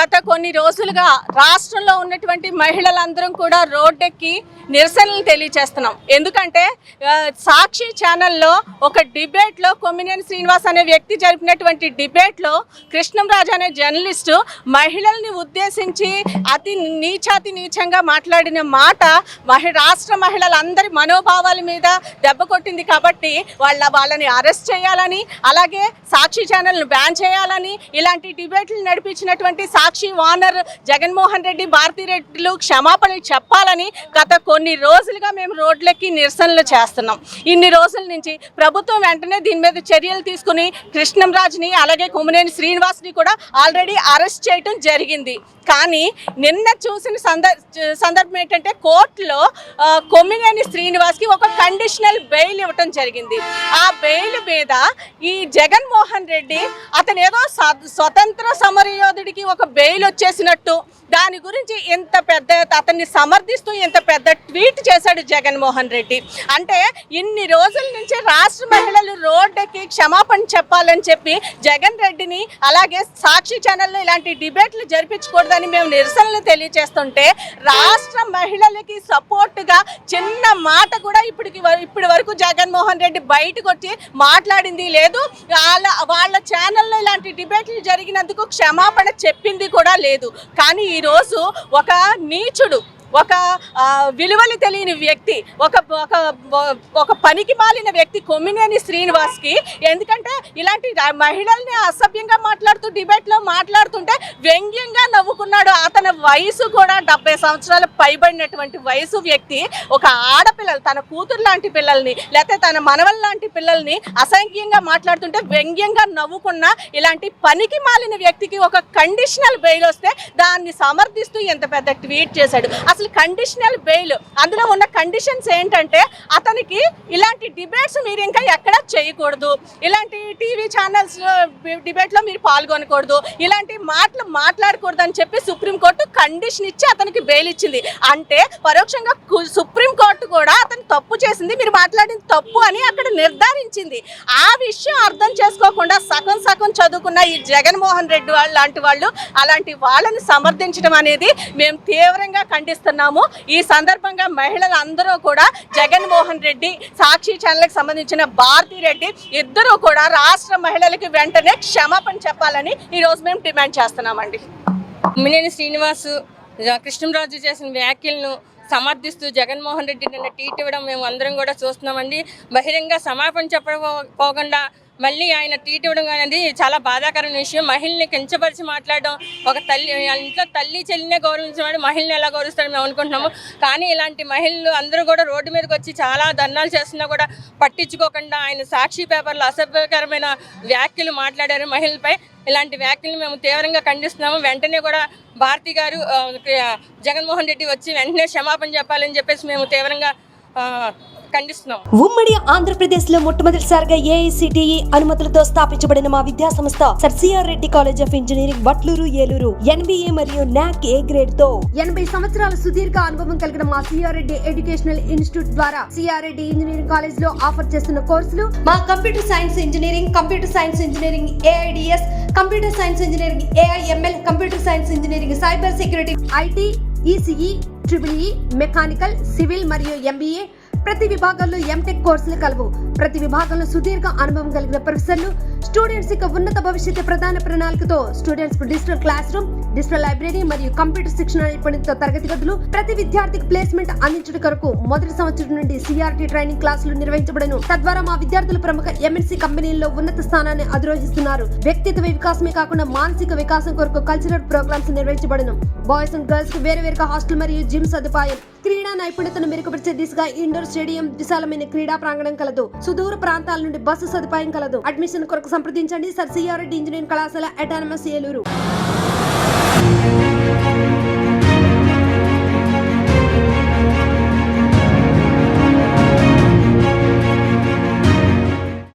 గత కొన్ని రోజులుగా రాష్ట్రంలో ఉన్నటువంటి మహిళలందరం కూడా రోడ్డెక్కి నిరసనలు తెలియజేస్తున్నాం. ఎందుకంటే సాక్షి ఛానల్లో ఒక డిబేట్లో కొమ్మినేని శ్రీనివాస్ అనే వ్యక్తి జరిపినటువంటి డిబేట్లో కృష్ణంరాజు అనే జర్నలిస్టు మహిళల్ని ఉద్దేశించి అతి నీచంగా మాట్లాడిన మాట రాష్ట్ర మహిళలందరి మనోభావాల మీద దెబ్బ కొట్టింది. కాబట్టి వాళ్ళని అరెస్ట్ చేయాలని, అలాగే సాక్షి ఛానల్ను బ్యాన్ చేయాలని, ఇలాంటి డిబేట్లు నడిపించినటువంటి సాక్షి ఓనర్ జగన్మోహన్ రెడ్డి, భారతిరెడ్డిలు క్షమాపణలు చెప్పాలని గత కొన్ని రోజులుగా మేము రోడ్లెక్కి నిరసనలు చేస్తున్నాం. ఇన్ని రోజుల నుంచి ప్రభుత్వం వెంటనే దీని మీద చర్యలు తీసుకుని కృష్ణంరాజుని అలాగే కొమ్మినేని శ్రీనివాస్ని కూడా ఆల్రెడీ అరెస్ట్ చేయడం జరిగింది. కానీ నిన్న చూసిన సందర్భం ఏంటంటే కోర్టులో కొమ్మినేని శ్రీనివాస్కి ఒక కండిషనల్ బెయిల్ ఇవ్వటం జరిగింది. ఆ బెయిల్ మీద ఈ జగన్మోహన్ రెడ్డి అతను ఏదో స్వతంత్ర సమరయోధుడికి ఒక బెయిల్ వచ్చేసినట్టు దాని గురించి ఇంత పెద్ద అతన్ని సమర్థిస్తూ ఇంత పెద్ద ట్వీట్ చేశాడు జగన్మోహన్ రెడ్డి. అంటే ఇన్ని రోజుల నుంచి రాష్ట్ర మహిళలు రోడ్డుకి క్షమాపణ చెప్పాలని చెప్పి జగన్ రెడ్డిని అలాగే సాక్షి ఛానల్లో ఇలాంటి డిబేట్లు జరిపించకూడదని మేము నిరసనలు తెలియజేస్తుంటే రాష్ట్ర మహిళలకి సపోర్టుగా చిన్న మాట కూడా ఇప్పటి వరకు జగన్మోహన్ రెడ్డి బయటకు వచ్చి మాట్లాడింది లేదు. వాళ్ళ ఛానల్లో ఇలాంటి డిబేట్లు జరిగినందుకు క్షమాపణ చెప్పింది కూడా లేదు. కానీ ఈరోజు ఒక నీచుడు, ఒక విలువలు తెలియని వ్యక్తి, ఒక పనికి మాలిన వ్యక్తి కొమ్మినేని శ్రీనివాస్కి, ఎందుకంటే ఇలాంటి మహిళల్ని అసభ్యంగా మాట్లాడుతూ డిబేట్లో మాట్లాడుతుంటే వ్యంగ్యంగా నవ్వుకున్నాడు. అతని వయసు కూడా 70 సంవత్సరాలు పైబడినటువంటి వయసు వ్యక్తి ఒక ఆడపిల్లలు, తన కూతురు లాంటి పిల్లల్ని లేకపోతే తన మనవల లాంటి పిల్లల్ని అసంఖ్యంగా మాట్లాడుతుంటే వ్యంగ్యంగా నవ్వుకున్న ఇలాంటి పనికి మాలిన వ్యక్తికి ఒక కండిషనల్ బెయిల్ వస్తే దాన్ని సమర్థిస్తూ ఎంత పెద్ద ట్వీట్ చేశాడు. అసలు కండిషనల్ బెయిల్, అందులో ఉన్న కండిషన్స్ ఏంటంటే అతనికి ఇలాంటి డిబేట్స్ మీరు ఇంకా ఎక్కడ చేయకూడదు, ఇలాంటి టీవీ ఛానల్స్ డిబేట్లో మీరు పాల్గొనకూడదు, ఇలాంటి మాటలు మాట్లాడకూడదు అని చెప్పి సుప్రీంకోర్టు కండిషన్ ఇచ్చి అతనికి బెయిల్ ఇచ్చింది. అంటే పరోక్షంగా సుప్రీంకోర్టు కూడా అతను తప్పు చేసింది, మీరు మాట్లాడింది తప్పు అని అక్కడ నిర్ధారించింది. ఆ విషయం అర్థం చేసుకోకుండా సగం చదువుకున్న ఈ జగన్మోహన్ రెడ్డి లాంటి వాళ్ళు అలాంటి వాళ్ళని సమర్థించడం అనేది మేము తీవ్రంగా ఖండిస్తున్నాము. ఈ సందర్భంగా మహిళలందరూ కూడా జగన్మోహన్ రెడ్డి, సాక్షి ఛానల్కి సంబంధించిన భారతిరెడ్డి ఇద్దరూ కూడా రాష్ట్ర మహిళలకి వెంటనే క్షమాపణ చెప్పాలని ఈరోజు మేము డిమాండ్ చేస్తున్నామండి. కొమ్మినేని శ్రీనివాస్, కృష్ణంరాజు చేసిన వ్యాఖ్యలను సమర్థిస్తూ జగన్మోహన్ రెడ్డి నిన్న ట్వీట్ ఇవ్వడం మేము అందరం కూడా చూస్తున్నామండి. బహిరంగ క్షమాపణ చెప్పకపోకుండా మళ్ళీ ఆయన ట్వీట్ ఇవ్వడం అనేది చాలా బాధాకరమైన విషయం. మహిళని కించపరిచి మాట్లాడడం, ఒక ఇంట్లో తల్లి చెల్లినే గౌరవించేవాడు మహిళని ఎలా గౌరవిస్తాడని మేము అనుకుంటున్నాము. కానీ ఇలాంటి మహిళలు అందరూ కూడా రోడ్డు మీదకి వచ్చి చాలా ధర్నాలు చేస్తున్నా కూడా పట్టించుకోకుండా ఆయన సాక్షి పేపర్లో అసభ్యకరమైన వ్యాఖ్యలు మాట్లాడారు మహిళలపై. ఇలాంటి వ్యాఖ్యలు మేము తీవ్రంగా ఖండిస్తున్నాము. వెంటనే కూడా భారతి గారు, జగన్మోహన్ రెడ్డి వచ్చి వెంటనే క్షమాపణ చెప్పాలని చెప్పేసి మేము తీవ్రంగా ఉమ్మడి ఆంధ్రప్రదేశ్ లో మొట్టమొదటిసారిగా AICTE అనుమతులతో స్థాపించబడిన మా విద్యా సంస్థ sir CR Reddy college of engineering, Vatluru, Eluru. NBA మరియు NAC A గ్రేడ్ తో 80 సంవత్సరాల సుదీర్ఘ అనుభవం కలిగిన మా సిఆర్ రెడ్డి ఎడ్యుకేషనల్ ఇన్స్టిట్యూట్ ద్వారా సిఆర్ రెడ్డి ఇంజనీరింగ్ కాలేజ్ లో ఆఫర్ చేస్తున్న కోర్సులు మా computer science engineering, computer science engineering AIDS, computer science engineering AIML, computer science engineering cyber security, IT, ECE, EEE, mechanical, civil మరియు MBA. ప్రతి విభాగంలో MTech కోర్సులు కలవు. ప్రతి విభాగంలో సుదీర్ఘ అనుభవం కలిగిన ప్రొఫెసర్లు, స్టూడెంట్స్ యొక్క ఉన్నత భవిష్యత్తు ప్రధాన ప్రణాళికతో స్టూడెంట్స్ కు digital class room, digital library మరియు కంప్యూటర్ శిక్షణ నిపుణులతో తరగతి గదులు. ప్రతి విద్యార్థికి ప్లేస్మెంట్ అందించడం కొరకు మొదటి సంవత్సరం నుండి CRT ట్రైనింగ్ క్లాసులు నిర్వహించబడను. తద్వారా మా విద్యార్థులు ప్రముఖ MNC కంపెనీల్లో ఉన్నత స్థానాన్ని అధిరోహిస్తున్నారు. వ్యక్తిత్వ వికాసమే కాకుండా మానసిక వికాసం కొరకు కల్చరల్ ప్రోగ్రామ్స్ నిర్వహించబడను. బాయ్స్ అండ్ గర్ల్స్ కు వేరువేరుగా హాస్టల్ మరియు జిమ్ సదుపాయం. క్రీడా నైపుణ్యతను మెరుగుపరిచే దిశగా ఇండోర్ స్టేడియం, విశాలమైన క్రీడా ప్రాంగణం కలదు. సుదూర ప్రాంతాల నుండి బస్సు సదుపాయం కలదు. అడ్మిషన్ కొరకు సంప్రదించండి సర్ సిఆర్ రెడ్డి ఇంజనీరింగ్ కళాశాల, అటానమస్, ఏలూరు.